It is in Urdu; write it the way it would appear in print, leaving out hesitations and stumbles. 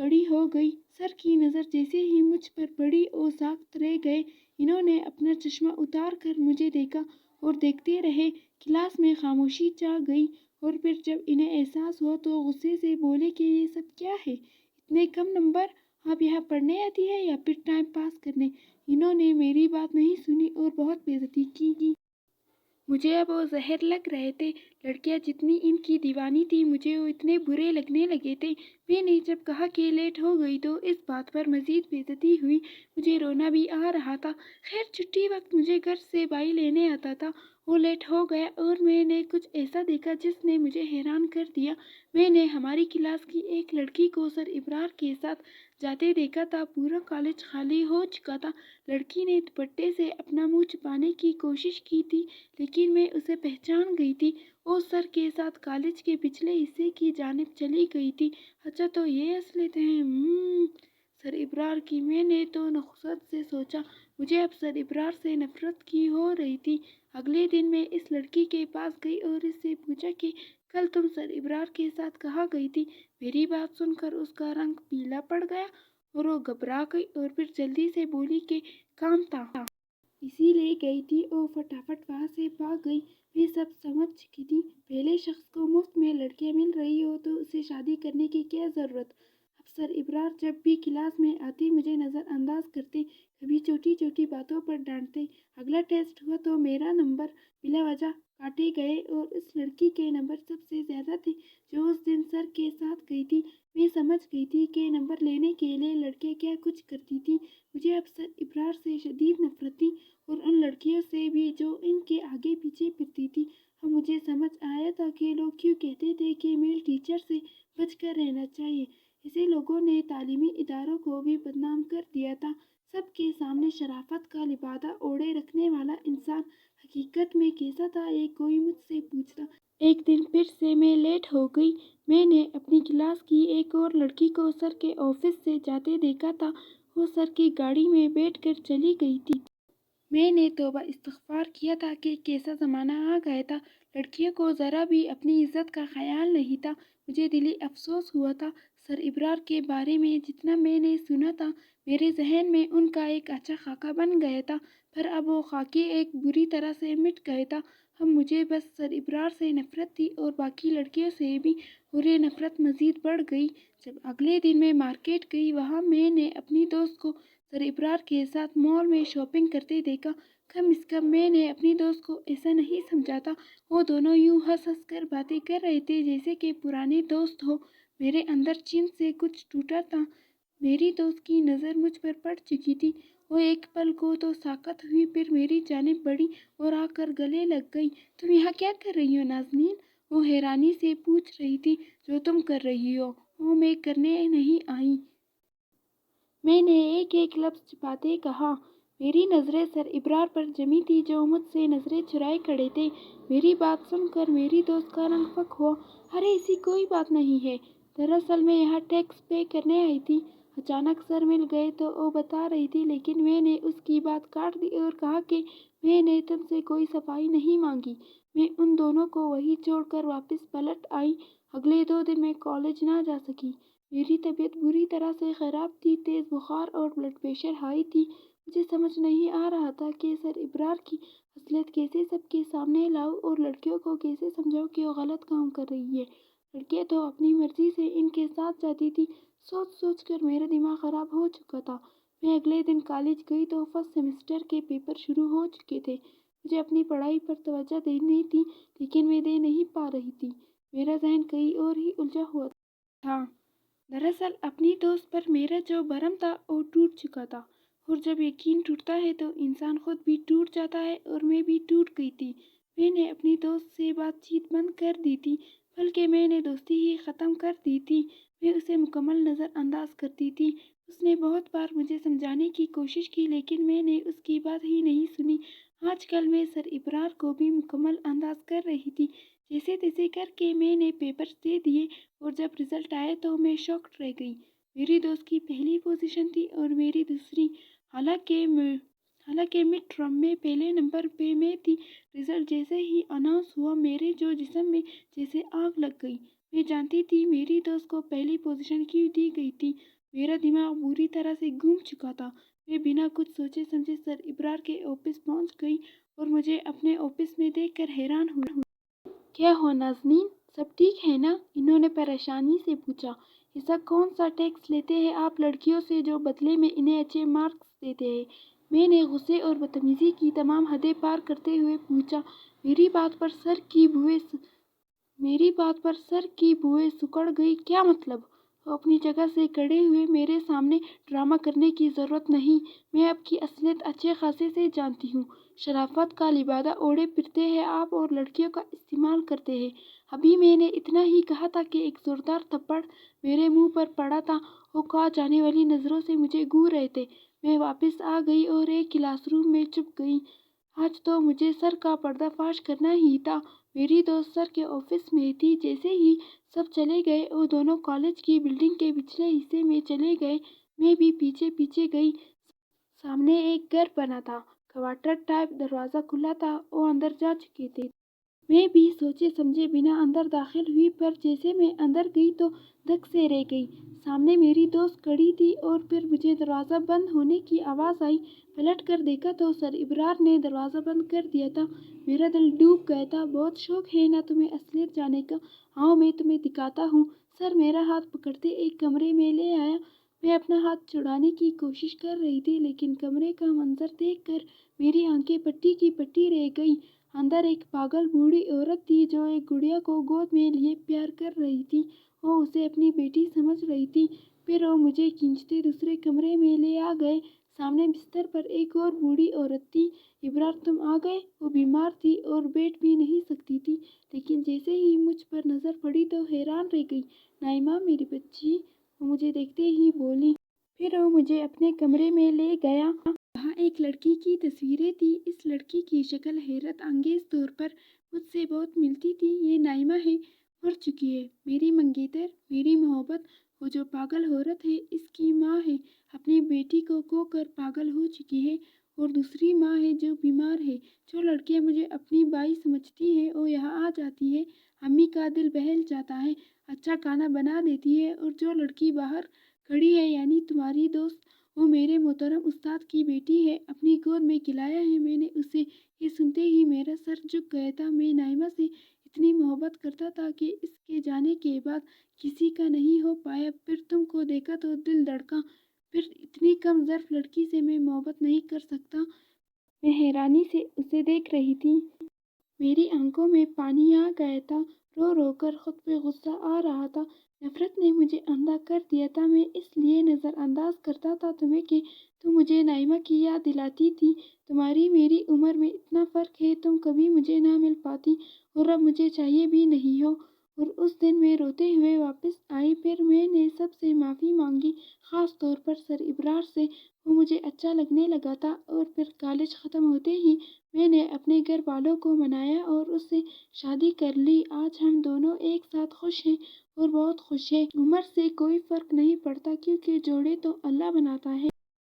کڑی ہو گئی۔ سر کی نظر جیسے ہی مجھ پر پڑی وہ ساکت رہ گئے۔ انہوں نے اپنا چشمہ اتار کر مجھے دیکھا اور دیکھتے رہے۔ کلاس میں خاموشی چھا گئی اور پھر جب انہیں احساس ہوا تو غصے سے بولے کہ یہ سب کیا ہے؟ اتنے کم نمبر؟ آپ یہاں پڑھنے آتی ہے یا پھر ٹائم پاس کرنے؟ انہوں نے میری بات نہیں سنی اور بہت بے عزتی کی۔ مجھے اب وہ زہر لگ رہے تھے۔ لڑکیاں جتنی ان کی دیوانی تھی مجھے وہ اتنے برے لگنے لگے تھے۔ میں نے جب کہا کہ لیٹ ہو گئی تو اس بات پر مزید بے عزتی ہوئی۔ مجھے رونا بھی آ رہا تھا۔ خیر چھٹی وقت مجھے گھر سے بھائی لینے آتا تھا۔ وہ لیٹ ہو گیا اور میں نے کچھ ایسا دیکھا جس نے مجھے حیران کر دیا۔ میں نے ہماری کلاس کی ایک لڑکی کو سر ابرار کے ساتھ جاتے دیکھا تھا۔ پورا کالج خالی ہو چکا تھا۔ لڑکی نے دوپٹے سے اپنا منہ چھپانے کی کوشش کی تھی لیکن میں اسے پہچان گئی تھی۔ وہ سر کے ساتھ کالج کے پچھلے حصے کی جانب چلی گئی تھی۔ اچھا تو یہ اصلیت ہے۔ سر ابرار کی۔ میں نے تو نخست سے سوچا۔ مجھے اب سر ابرار سے نفرت کی ہو رہی تھی۔ اگلے دن میں اس لڑکی کے پاس گئی اور اس سے پوچھا کہ کل تم سر ابرار کے ساتھ کہاں گئی تھی؟ میری بات سن کر اس کا رنگ پیلا پڑ گیا اور وہ گھبرا گئی اور پھر جلدی سے بولی کہ کام تھا اسی لیے گئی تھی۔ وہ فٹافٹ وہاں سے بھاگ گئی۔ میں سب سمجھ چکی تھی۔ پہلے شخص کو مفت میں لڑکیاں مل رہی ہو تو اسے شادی کرنے کی کیا ضرورت؟ اب سر ابرار جب بھی کلاس میں آتے مجھے نظر انداز کرتے، کبھی چھوٹی چھوٹی باتوں پر ڈانٹتے۔ اگلا ٹیسٹ ہوا تو میرا نمبر بلا وجہ کاٹے گئے اور اس لڑکی کے نمبر سب سے زیادہ تھے جو اس دن سر کے ساتھ گئی تھی۔ میں سمجھ گئی تھی کہ نمبر لینے کے لیے لڑکیاں کیا کچھ کرتی تھیں۔ مجھے اب سر ابرار سے شدید نفرت تھی اور ان لڑکیوں سے بھی جو ان کے آگے پیچھے پھرتی تھی۔ اب مجھے سمجھ آیا تھا کہ لوگ کیوں کہتے تھے کہ میل ٹیچر سے بچ کر رہنا چاہیے۔ ایسے لوگوں نے تعلیمی اداروں کو بھی بدنام کر دیا تھا۔ سب کے سامنے شرافت کا لبادہ اوڑھے رکھنے والا انسان حقیقت میں کیسا تھا یہ کوئی مجھ سے پوچھتا۔ ایک دن پھر سے میں لیٹ ہو گئی۔ میں نے اپنی کلاس کی ایک اور لڑکی کو سر کے آفس سے جاتے دیکھا تھا۔ وہ سر کی گاڑی میں بیٹھ کر چلی گئی تھی۔ میں نے توبہ استغفار کیا تھا کہ کیسا زمانہ آ گیا تھا۔ لڑکیوں کو ذرا بھی اپنی عزت کا خیال نہیں تھا۔ مجھے دلی افسوس ہوا تھا۔ سر ابرار کے بارے میں جتنا میں نے سنا تھا میرے ذہن میں ان کا ایک اچھا خاکہ بن گیا تھا، پر اب وہ خاکے ایک بری طرح سے مٹ گیا تھا۔ اب مجھے بس سر ابرار سے نفرت تھی اور باقی لڑکیوں سے بھی، اور یہ نفرت مزید بڑھ گئی جب اگلے دن میں مارکیٹ گئی۔ وہاں میں نے اپنی دوست کو سر ابرار کے ساتھ مال میں شاپنگ کرتے دیکھا۔ کم از کم میں نے اپنی دوست کو ایسا نہیں سمجھا تھا۔ وہ دونوں یوں ہنس ہنس کر باتیں کر رہے تھے جیسے کہ پرانے دوست ہو۔ میرے اندر چین سے کچھ ٹوٹا تھا۔ میری دوست کی نظر مجھ پر پڑ چکی تھی۔ وہ ایک پل کو تو ساکت ہوئی، پھر میری جانب بڑھی اور آ کر گلے لگ گئی۔ تم یہاں کیا کر رہی ہو نازنین؟ وہ حیرانی سے پوچھ رہی تھی۔ جو تم کر رہی ہو وہ میں کرنے نہیں آئی۔ میں نے ایک ایک لفظ چھپاتے کہا۔ میری نظریں سر ابرار پر جمی تھی جو مجھ سے نظریں چرائے کھڑے تھے۔ میری بات سن کر میری دوست کا رنگ فک ہوا۔ ارے ایسی کوئی بات نہیں ہے، دراصل میں یہاں ٹیکس پے کرنے آئی تھی۔ اچانک سر مل گئے تو وہ بتا رہی تھی لیکن میں نے اس کی بات کاٹ دی اور کہا کہ میں نے تم سے کوئی صفائی نہیں مانگی۔ میں ان دونوں کو وہیں چھوڑ کر واپس پلٹ آئی۔ اگلے 2 دن میں کالج نہ جا سکی۔ میری طبیعت بری طرح سے خراب تھی، تیز بخار اور بلڈ پریشر ہائی تھی۔ مجھے سمجھ نہیں آ رہا تھا کہ سر ابرار کی اصلیت کیسے سب کے سامنے لاؤں اور لڑکیوں کو کیسے سمجھاؤں کہ وہ غلط کام کر رہی ہے۔ لڑکیاں تو اپنی مرضی سے ان کے ساتھ جاتی تھی۔ سوچ سوچ کر میرا دماغ خراب ہو چکا تھا۔ میں اگلے دن کالج گئی تو فرسٹ سیمسٹر کے پیپر شروع ہو چکے تھے۔ مجھے اپنی پڑھائی پر توجہ دینی تھی لیکن میں دے نہیں پا رہی تھی۔ میرا ذہن کہیں اور ہی الجھا ہوا تھا۔ دراصل اپنی دوست پر میرا جو بھرم تھا وہ ٹوٹ چکا تھا، اور جب یقین ٹوٹتا ہے تو انسان خود بھی ٹوٹ جاتا ہے، اور میں بھی ٹوٹ گئی تھی۔ میں نے اپنی دوست سے بات چیت بند کر دی تھی، بلکہ میں نے دوستی ہی ختم کر دی تھی۔ میں اسے مکمل نظر انداز کرتی تھی۔ اس نے بہت بار مجھے سمجھانے کی کوشش کی لیکن میں نے اس کی بات ہی نہیں سنی۔ آج کل میں سر ابرار کو بھی مکمل انداز کر رہی تھی۔ جیسے تیسے کر کے میں نے پیپرز دے دیے اور جب رزلٹ آئے تو میں شاکڈ رہ گئی۔ میری دوست کی پہلی پوزیشن تھی اور میری دوسری، حالانکہ مڈ ٹرم میں پہلے نمبر پہ میں تھی۔ رزلٹ جیسے ہی اناؤنس ہوا میرے جو جسم میں جیسے آگ لگ گئی۔ میں جانتی تھی میری دوست کو پہلی پوزیشن کیوں دی گئی تھی۔ میرا دماغ بری طرح سے گھوم چکا تھا۔ میں بنا کچھ سوچے سمجھے سر ابرار کے آفس پہنچ گئی اور مجھے اپنے آفس میں دیکھ کر حیران ہوئی۔ کیا ہوا نازنین، سب ٹھیک ہے نا؟ انہوں نے پریشانی سے پوچھا۔ ایسا کون سا ٹیکس لیتے ہیں آپ لڑکیوں سے جو بدلے میں انہیں اچھے مارکس دیتے ہیں؟ میں نے غصے اور بدتمیزی کی تمام حدیں پار کرتے ہوئے پوچھا۔ میری بات پر سر کی بوئیں سکڑ گئی۔ کیا مطلب؟ وہ اپنی جگہ سے کھڑے ہوئے۔ میرے سامنے ڈرامہ کرنے کی ضرورت نہیں، میں آپ کی اصلیت اچھے خاصے سے جانتی ہوں۔ شرافت کا لبادہ اوڑھے پھرتے ہیں آپ اور لڑکیوں کا استعمال کرتے ہیں۔ ابھی میں نے اتنا ہی کہا تھا کہ ایک زوردار تھپڑ میرے منہ پر پڑا تھا۔ وہ کہاں جانے والی نظروں سے مجھے گھور رہے تھے۔ میں واپس آ گئی اور ایک کلاس روم میں چھپ گئی۔ آج تو مجھے سر کا پردہ فاش کرنا ہی تھا۔ میری دوست سر کے آفس میں تھی۔ جیسے ہی سب چلے گئے وہ دونوں کالج کی بلڈنگ کے پچھلے حصے میں چلے گئے۔ میں بھی پیچھے پیچھے گئی۔ سامنے ایک گھر بنا تھا، کوارٹر ٹائپ، دروازہ کھلا تھا۔ وہ اندر جا چکے تھے۔ میں بھی سوچے سمجھے بنا اندر داخل ہوئی، پر جیسے میں اندر گئی تو دھک سے رہ گئی۔ سامنے میری دوست کھڑی تھی اور پھر مجھے دروازہ بند ہونے کی آواز آئی۔ پلٹ کر دیکھا تو سر ابرار نے دروازہ بند کر دیا تھا۔ میرا دل ڈوب گیا تھا۔ بہت شوق ہے نا تمہیں اصلیت جاننے کا؟ آؤ میں تمہیں دکھاتا ہوں۔ سر میرا ہاتھ پکڑتے ایک کمرے میں لے آیا۔ میں اپنا ہاتھ چھڑانے کی کوشش کر رہی تھی، لیکن کمرے کا منظر دیکھ کر میری آنکھیں پٹی کی پٹی رہ گئی۔ اندر ایک پاگل بوڑھی عورت تھی جو ایک گڑیا کو گود میں لیے پیار کر رہی تھی۔ وہ اسے اپنی بیٹی سمجھ رہی تھی۔ پھر وہ مجھے کھینچتے دوسرے کمرے میں لے آ گئے۔ سامنے بستر پر ایک اور بوڑھی عورت تھی۔ ابرار تم آ گئے؟ وہ بیمار تھی اور بیٹھ بھی نہیں سکتی تھی، لیکن جیسے ہی مجھ پر نظر پڑی تو حیران رہ گئی۔ نائمہ میری بچی، وہ مجھے دیکھتے ہی بولی۔ پھر وہ مجھے اپنے کمرے میں لے گیا۔ وہاں ایک لڑکی کی تصویریں تھیں۔ اس لڑکی کی شکل حیرت انگیز طور پر مجھ سے بہت ملتی تھی۔ یہ نائمہ ہے، مر چکی ہے، میری منگیتر، میری محبت۔ وہ جو پاگل عورت ہے اس کی ماں ہے، اپنی بیٹی کو کھو کر پاگل ہو چکی ہے، اور دوسری ماں ہے جو بیمار ہے۔ جو لڑکیاں مجھے اپنی بائی سمجھتی ہیں وہ یہاں آ جاتی ہے، امی کا دل بہل جاتا ہے، اچھا کھانا بنا دیتی ہے۔ اور جو لڑکی باہر کھڑی ہے یعنی تمہاری دوست، وہ میرے محترم استاد کی بیٹی ہے، اپنی گود میں کھلایا ہے میں نے اسے۔ یہ سنتے ہی میرا سر جھک گیا تھا۔ میں نائمہ سے اتنی محبت کرتا تھا کہ اس کے جانے کے بعد کسی کا نہیں ہو پایا۔ پھر تم کو دیکھا تو دل دھڑکا۔ پھر اتنی کم ظرف لڑکی سے میں محبت نہیں کر سکتا۔ میں حیرانی سے اسے دیکھ رہی تھی۔ میری آنکھوں میں پانی آ گیا تھا۔ رو رو کر خود پہ غصہ آ رہا تھا۔ نفرت نے مجھے اندھا کر دیا تھا۔ میں اس لیے نظر انداز کرتا تھا تمہیں کہ تم مجھے نائمہ کی یاد دلاتی تھی۔ تمہاری میری عمر میں اتنا فرق ہے، تم کبھی مجھے نہ مل پاتی اور اب مجھے چاہیے بھی نہیں ہو۔ اور اس دن میں روتے ہوئے واپس آئی۔ پھر میں نے سب سے معافی مانگی، خاص طور پر سر ابرار سے۔ وہ مجھے اچھا لگنے لگا تھا۔ اور پھر کالج ختم ہوتے ہی میں نے اپنے گھر والوں کو منایا اور اس سے شادی کر لی۔ آج ہم دونوں ایک ساتھ خوش ہیں اور بہت خوش ہیں۔ عمر سے کوئی فرق نہیں پڑتا کیونکہ جوڑے تو اللہ بناتا ہے۔